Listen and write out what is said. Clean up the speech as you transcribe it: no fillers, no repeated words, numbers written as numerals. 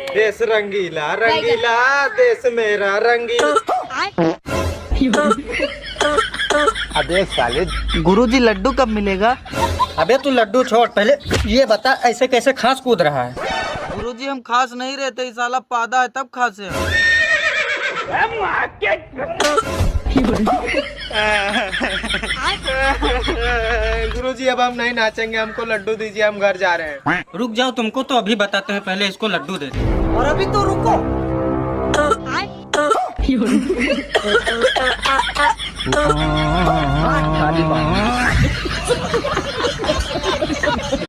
देश रंगीला रंगीला, देश मेरा रंगीला। अबे साले, गुरुजी लड्डू कब मिलेगा? अबे तू लड्डू छोड़, पहले ये बता ऐसे कैसे खांस कूद रहा है? गुरुजी हम खास नहीं रहते, इस साला पादा है तब खास है। गुरुजी अब हम नहीं नाचेंगे, हमको लड्डू दीजिए, हम घर जा रहे हैं। रुक जाओ, तुमको तो अभी बताते हैं, पहले इसको लड्डू दे दे। और अभी तो रुको। खाली बात।